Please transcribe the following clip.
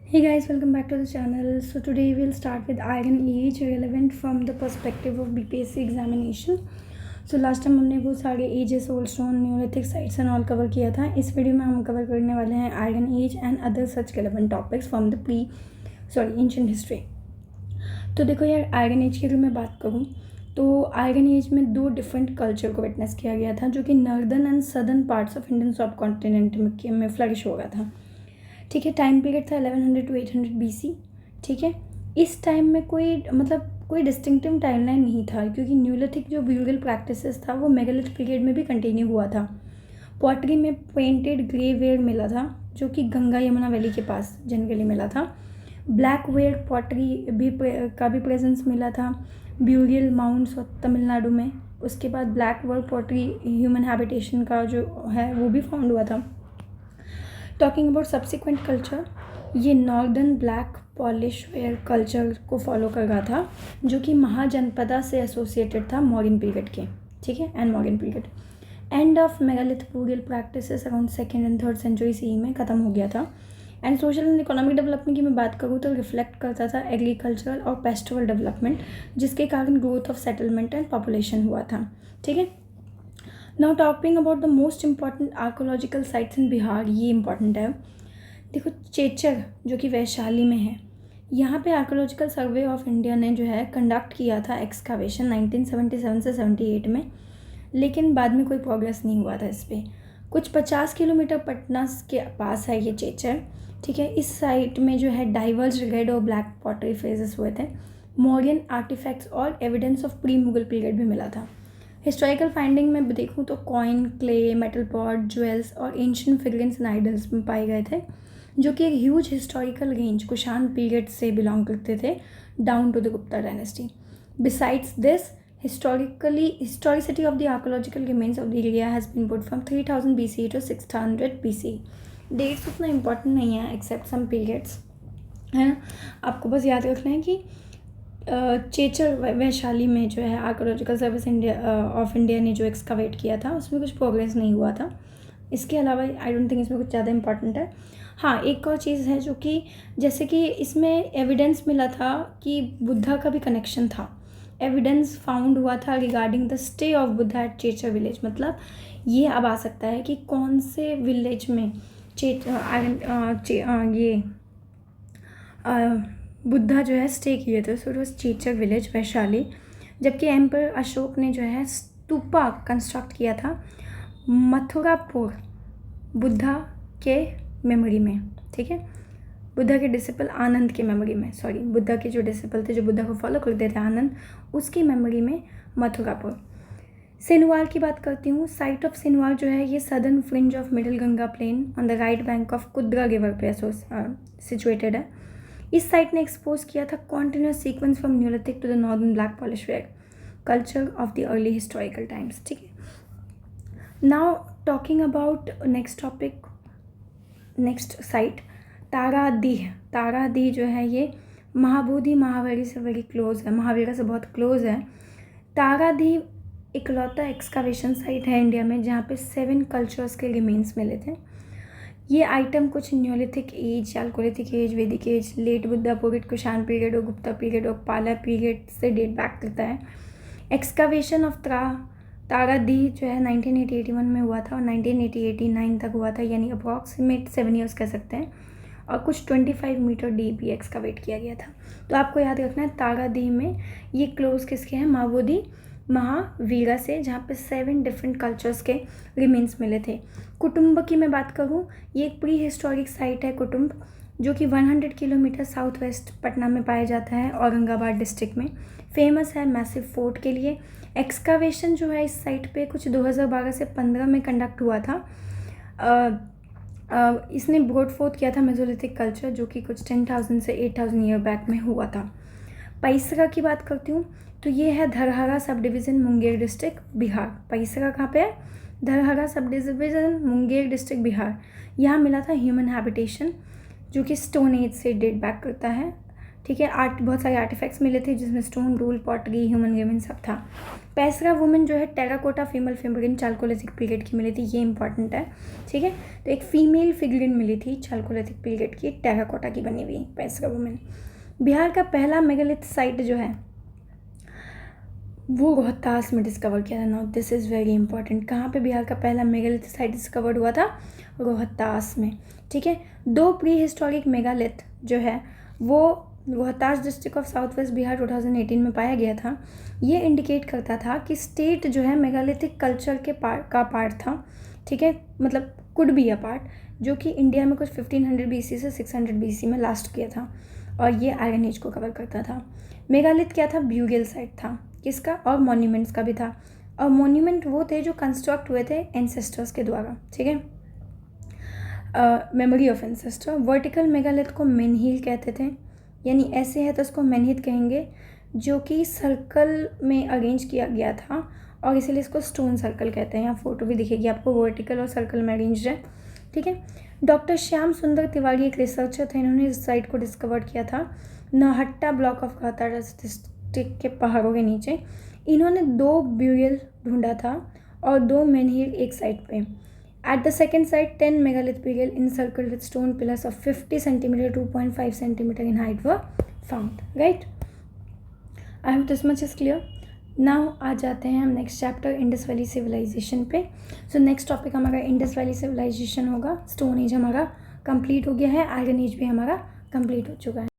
Hey guys, welcome back to the channel. So today we'll start with Iron Age relevant from the perspective of BPSC examination. So last time हमने वो सारे ages old stone neolithic sites and all cover किया था. इस video में हम cover करने वाले हैं iron age and other such relevant topics from the ancient history. तो देखो यार, आयरन एज की अगर मैं बात करूँ तो आयरन एज में दो डिफरेंट कल्चर को विटनेस किया गया था जो कि northern and southern parts of Indian सब कॉन्टिनेंट में फ्लरिश हो गया था. ठीक है, टाइम पीरियड था 1100 to 800 BC. ठीक है, इस टाइम में कोई डिस्टिंक्टिव टाइमलाइन नहीं था क्योंकि न्यूलिथिक जो ब्यूरल प्रैक्टिसेस था वो मेगालिथ पीरियड में भी कंटिन्यू हुआ था. पॉटरी में पेंटेड ग्रे वेयर मिला था जो कि गंगा यमुना वैली के पास जनरली मिला था. ब्लैक वेयर पॉटरी का भी प्रेजेंस मिला था ब्यूरियल माउंट्स और तमिलनाडु में. उसके बाद black work pottery human habitation का जो है वो भी फाउंड हुआ था. टॉकिंग अबाउट सब्सिक्वेंट कल्चर, ये northern black polish ware culture को फॉलो कर रहा था जो कि महाजनपदा से एसोसिएटेड था मॉडर्न पीरियड के. ठीक है, and modern period end of megalith burial practices around 2nd and 3rd century CE में ख़त्म हो गया था. And social and economic development की मैं बात करूँ तो रिफ्लेक्ट करता था एग्रीकल्चरल और पेस्टोरल डेवलपमेंट जिसके कारण growth of settlement and population हुआ था. ठीक है, now talking about the most important archaeological sites in Bihar. ये इंपॉर्टेंट है. देखो, चेचर जो कि वैशाली में है, यहाँ पे आर्कोलॉजिकल सर्वे ऑफ इंडिया ने जो है कंडक्ट किया था एक्सकावेशन 1977 से 78 में, लेकिन बाद में कोई प्रोग्रेस नहीं हुआ था इस पर. कुछ 50 किलोमीटर पटना के पास है ये चेचर. ठीक है, इस साइट में जो है डाइवर्स रेड और ब्लैक पॉटरी फेजेस हुए थे. मॉडर्न आर्टिफैक्ट्स और evidence of pre Mughal period भी मिला था. हिस्टोरिकल फाइंडिंग में देखूँ तो coin, clay, metal pot, jewels और एंशिएंट फिगरेंस एंड आइडल्स में पाए गए थे जो कि एक huge historical range Kushan period से बिलोंग करते थे down to the Gupta dynasty. Besides this, historicity of the archaeological remains of the area has been put from 3000 BCE to 600 BCE. Dates उतना इम्पोर्टेंट नहीं है एक्सेप्ट सम पीरियड्स, है ना. आपको बस याद रखना है कि चेचर वैशाली में जो है आर्कोलॉजिकल सर्विस ऑफ इंडिया ने जो एक्सकावेट किया था उसमें कुछ प्रोग्रेस नहीं हुआ था. इसके अलावा आई डोंट थिंक इसमें कुछ ज़्यादा इंपॉर्टेंट है. हाँ, एक और चीज़ है जो कि जैसे कि इसमें एविडेंस मिला था कि बुद्धा का भी कनेक्शन था. एविडेंस फाउंड हुआ था regarding the stay of Buddha at Chechar village. मतलब ये अब आ सकता है कि कौन से विलेज में बुद्धा जो है स्टे किए थे. So it was Chechar village Vaishali. जबकि एम्पर अशोक ने जो है स्तूपा कंस्ट्रक्ट किया था मथुरापुर बुद्धा के मेमोरी में. ठीक है, बुद्धा के डिसिपल आनंद के मेमोरी में, सॉरी, बुद्धा के जो डिसिपल थे जो बुद्धा को फॉलो करते थे आनंद, उसकी मेमोरी में मथुरापुर. सिनवार की बात करती हूँ. साइट ऑफ सिनवार जो है ये southern fringe of middle Ganga plain on the right bank of Kudra river पे सिचुएटेड है. इस साइट ने एक्सपोज किया था continuous sequence from neolithic to the northern black polish ware culture of the early historical times. ठीक है, now talking about next topic, next site Taradih. Taradih जो है ये महाबोधि महावीर से वेरी क्लोज है, महावीरा से बहुत क्लोज है. तारादीह इकलौता एक्सकावेशन साइट है इंडिया में जहाँ पे 7 कल्चर्स के रिमेन्स मिले थे. ये आइटम कुछ neolithic age, chalcolithic age, Vedic age, late Buddha period, Kushan period और गुप्ता पीरियड और पाला पीरियड से डेट बैक करता है. एक्सकावेशन ऑफ तारादीह जो है 1980-81 में हुआ था और 1980-89 तक हुआ था, यानी अप्रॉक्सीमेट 7 ईयर्स कह सकते हैं. और कुछ 25 मीटर डीप भी एक्सकावेट किया गया था. तो आपको याद रखना है तारादीह में ये क्लोज किसके हैं, महाबोधि महावीरा से, जहाँ पे 7 डिफरेंट कल्चर्स के रिमेन्स मिले थे. कुटुम्ब की मैं बात करूँ, ये एक प्री हिस्टोरिक साइट है कुटुम्ब जो कि 100 किलोमीटर साउथ वेस्ट पटना में पाया जाता है औरंगाबाद डिस्ट्रिक्ट में. फेमस है मैसिव फोर्ट के लिए. एक्सकावेशन जो है इस साइट पे कुछ 2012 से 15 में कंडक्ट हुआ था. इसने ब्रॉड फोर्थ किया था मेसोलिथिक कल्चर जो कि कुछ 10,000 से 8,000 ईयर बैक में हुआ था. पैसरा की बात करती हूँ तो ये है Dharhara sub division Munger district Bihar. Paisra कहाँ पे है, Dharhara sub division Munger district Bihar. यहाँ मिला था ह्यूमन हैबिटेशन जो कि स्टोन एज से डेट बैक करता है. ठीक है। बहुत सारे आर्टिफैक्ट्स मिले थे जिसमें stone, rule, pottery, human remain सब था। पैसरा वुमेन जो है terracotta female figurine Chalcolithic period की मिली थी, ये इंपॉर्टेंट है, ठीक है। तो एक फीमेल फिगरिन मिली थी चालकोलिथिक पीरियड की, टेराकोटा की बनी हुई पैसरा वुमेन। बिहार का पहला मेगालिथ साइट जो है वो रोहतास में डिस्कवर किया था। Now this is very important. कहाँ पे बिहार का पहला मेगालिथ साइट डिस्कवर्ड हुआ था? रोहतास में, ठीक है। 2 प्री हिस्टोरिक मेगालिथ जो है वो Rohtas district of south west Bihar 2018 में पाया गया था। ये इंडिकेट करता था कि स्टेट जो है मेगालिथिक कल्चर के पार्ट था, ठीक है, मतलब कुड बी अ पार्ट, जो कि इंडिया में कुछ 1500 BC से 600 BC में लास्ट किया था, और ये आयरन एज को कवर करता था। मेगालिथ क्या था? ब्यूगल साइट था, किसका? और मॉन्यूमेंट्स का भी था। और मॉन्यूमेंट वो थे जो कंस्ट्रक्ट हुए थे एंसेस्टर्स के द्वारा, ठीक है, memory of ancestor. Vertical megalith को मेनहिल कहते थे, यानी ऐसे है तो उसको मेनहिल कहेंगे, जो कि सर्कल में अरेंज किया गया था, और इसीलिए इसको स्टोन सर्कल कहते हैं। यहाँ फोटो भी दिखेगी आपको, वर्टिकल और सर्कल में अरेंज है, ठीक है। डॉक्टर श्याम सुंदर तिवारी एक रिसर्चर थे, इन्होंने इस साइट को डिस्कवर किया था Nauhatta block of Rohtas district के पहाड़ों के नीचे। इन्होंने 2 ब्यूगल ढूंढा था और 2 मेनहिल एक साइड पे। At the second side 10 megalith ब्यूगल encircled with stone pillars of 50 centimetre 2.5 centimetre in height were found, right. I hope this much is clear. Now आ जाते हैं हम next chapter Indus valley civilisation पे। सो नेक्स्ट टॉपिक हमारा Indus valley civilisation होगा। Stone age हमारा complete हो गया है, आयरन एज भी हमारा कंप्लीट हो चुका है।